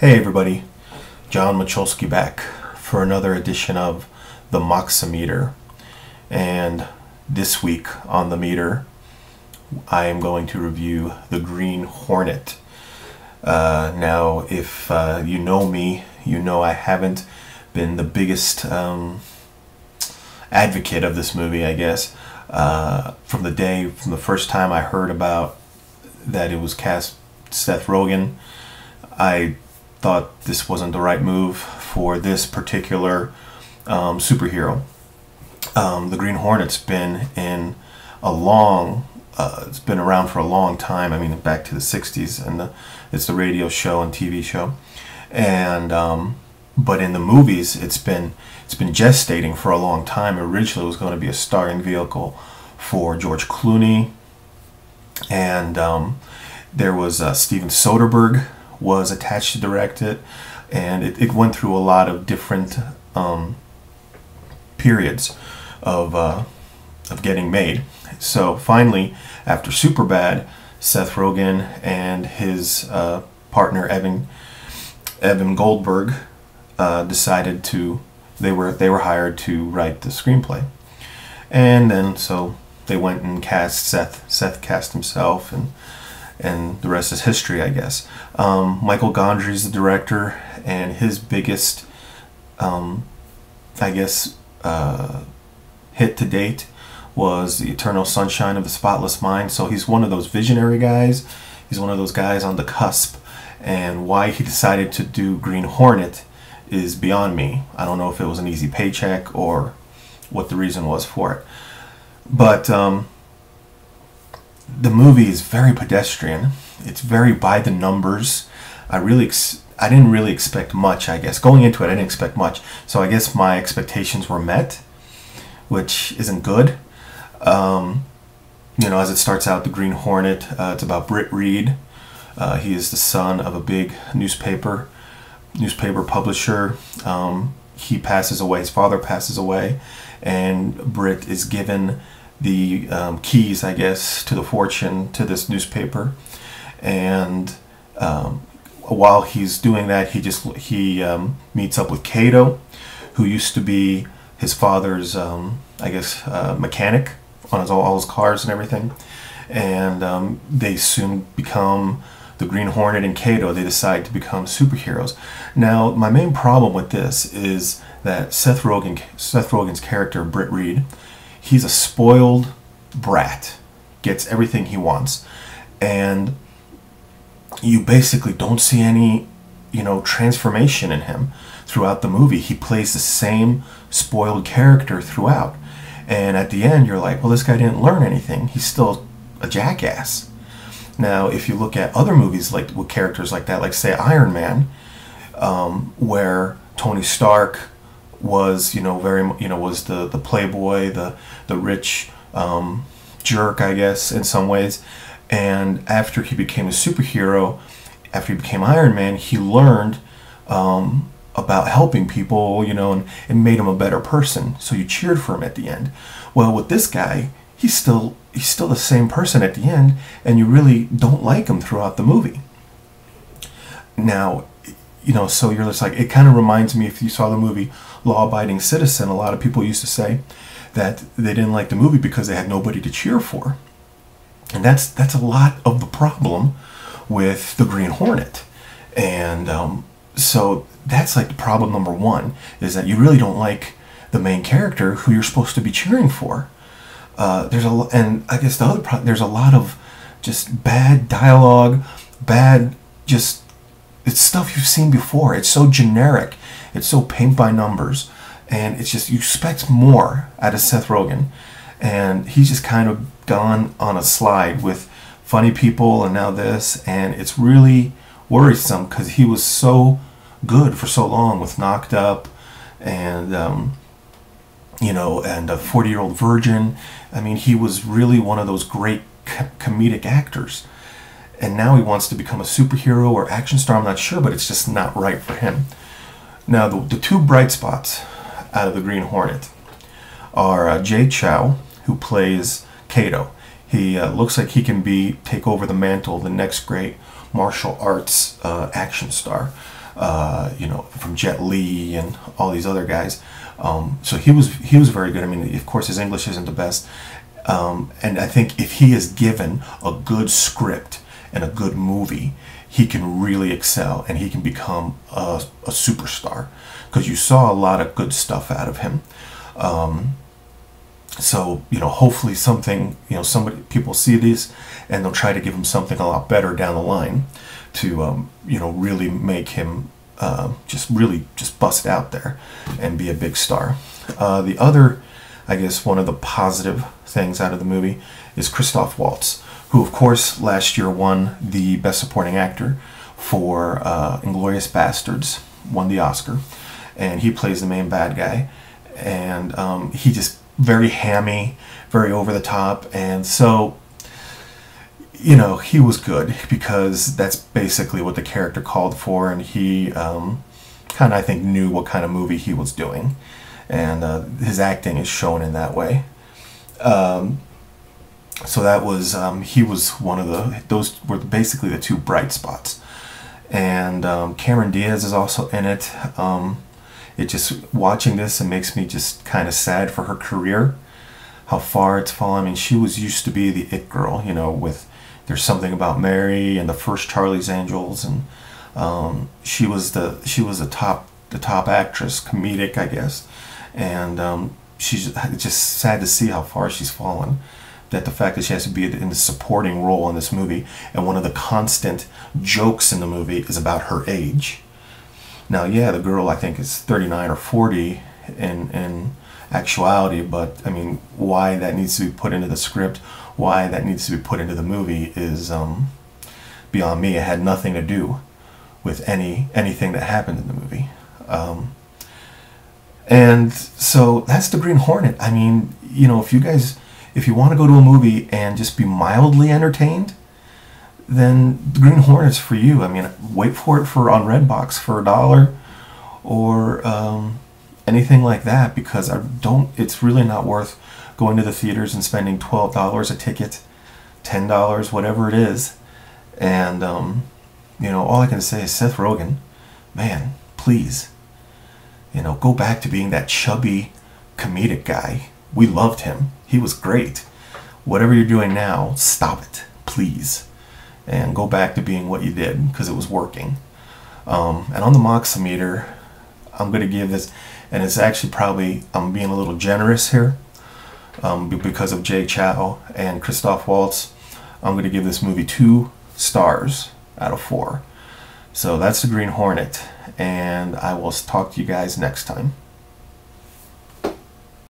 Hey everybody, John Macholski back for another edition of the Mox-o-Meter. And this week on the meter, I am going to review the Green Hornet. Now, if you know me, you know I haven't been the biggest advocate of this movie, I guess. From the first time I heard about that it was cast Seth Rogen, I thought this wasn't the right move for this particular superhero. The Green Hornet's been in it's been around for a long time. I mean, back to the 60s, and it's the radio show and TV show. And but in the movies, it's been gestating for a long time. Originally, it was going to be a starring vehicle for George Clooney, and there was Steven Soderbergh was attached to direct it, and it went through a lot of different periods of getting made. So finally, after Superbad, Seth Rogen and his partner Evan Goldberg decided they were hired to write the screenplay, and then so they went and cast Seth. Seth cast himself, and the rest is history, I guess. Michael Gondry is the director, and his biggest, I guess, hit to date was The Eternal Sunshine of the Spotless Mind. So he's one of those visionary guys. He's one of those guys on the cusp. And why he decided to do Green Hornet is beyond me. I don't know if it was an easy paycheck or what the reason was for it. But the movie is very pedestrian. It's very by the numbers. I didn't really expect much, I guess. Going into it, I didn't expect much. So I guess my expectations were met, which isn't good. You know, as it starts out, the Green Hornet, it's about Britt Reed. He is the son of a big newspaper publisher. He passes away. His father passes away, and Britt is given the keys, I guess, to the fortune to this newspaper. And while he's doing that, he meets up with Cato, who used to be his father's, I guess, mechanic on all his cars and everything. And they soon become the Green Hornet and Cato. They decide to become superheroes. Now, my main problem with this is that Seth Rogen's character, Britt Reed, he's a spoiled brat, gets everything he wants, and you basically don't see any, transformation in him throughout the movie. He plays the same spoiled character throughout, and at the end you're like, well, this guy didn't learn anything. He's still a jackass. Now, if you look at other movies like with characters like that, like say Iron Man, where Tony Stark was, was the playboy, the rich jerk, I guess, in some ways. And after he became a superhero, after he became Iron Man, he learned about helping people, and it made him a better person. So you cheered for him at the end. Well, with this guy, he's still the same person at the end, and you really don't like him throughout the movie. Now, so you're just like, it kind of reminds me, if you saw the movie Law Abiding Citizen, a lot of people used to say that they didn't like the movie because they had nobody to cheer for. And that's a lot of the problem with the Green Hornet. And so that's like the problem number one, is that you really don't like the main character who you're supposed to be cheering for. And I guess the other problem, there's a lot of just bad dialogue, it's stuff you've seen before. It's so generic. It's so paint by numbers. And it's just, you expect more out of Seth Rogen. And he's just kind of gone on a slide with funny people and now this. And it's really worrisome because he was so good for so long with Knocked Up and, and A 40-Year-Old Virgin. I mean, he was really one of those great comedic actors. And now he wants to become a superhero or action star. I'm not sure, but it's just not right for him. Now, the two bright spots out of the Green Hornet are Jay Chow, who plays Cato. He looks like he can take over the mantle of the next great martial arts action star. you know, from Jet Li and all these other guys. So he was very good. I mean, of course, his English isn't the best, and I think if he is given a good script and a good movie, he can really excel and he can become a superstar, because you saw a lot of good stuff out of him. So, you know, hopefully something, you know, people see this and they'll try to give him something a lot better down the line to, you know, really make him just bust out there and be a big star. The other, I guess, one of the positive things out of the movie is Christoph Waltz, who, of course, last year won the Best Supporting Actor for Inglourious Basterds, won the Oscar, and he plays the main bad guy, and he just very hammy, very over the top, and so, you know, he was good because that's basically what the character called for, and he kind of, I think, knew what kind of movie he was doing, and his acting is shown in that way. So that was, he was one of those were basically the two bright spots. And Cameron Diaz is also in it. It just, watching this, it makes me just kind of sad for her career, how far it's fallen. I mean, she was used to be the it girl, you know, with There's Something About Mary and the first Charlie's Angels, and she was the top actress, comedic, I guess. And it's just sad to see how far she's fallen. That the fact that she has to be in the supporting role in this movie, and one of the constant jokes in the movie is about her age. Now, yeah, the girl, I think, is 39 or 40 in actuality, but I mean, why that needs to be put into the script, why that needs to be put into the movie is beyond me. It had nothing to do with anything that happened in the movie. And so that's the Green Hornet. I mean, you know, if you want to go to a movie and just be mildly entertained, then the Green Hornet's for you. I mean, wait for it on Redbox for $1 or anything like that, because it's really not worth going to the theaters and spending $12 a ticket, $10, whatever it is. And you know, all I can say is, Seth Rogen, man, please, you know, go back to being that chubby comedic guy. We loved him. He was great. Whatever you're doing now, stop it, please. And go back to being what you did, because it was working. And on the Mox-o-Meter, I'm going to give this, and it's actually probably, I'm being a little generous here, because of Jay Chow and Christoph Waltz, I'm going to give this movie 2 stars out of 4. So that's the Green Hornet, and I will talk to you guys next time.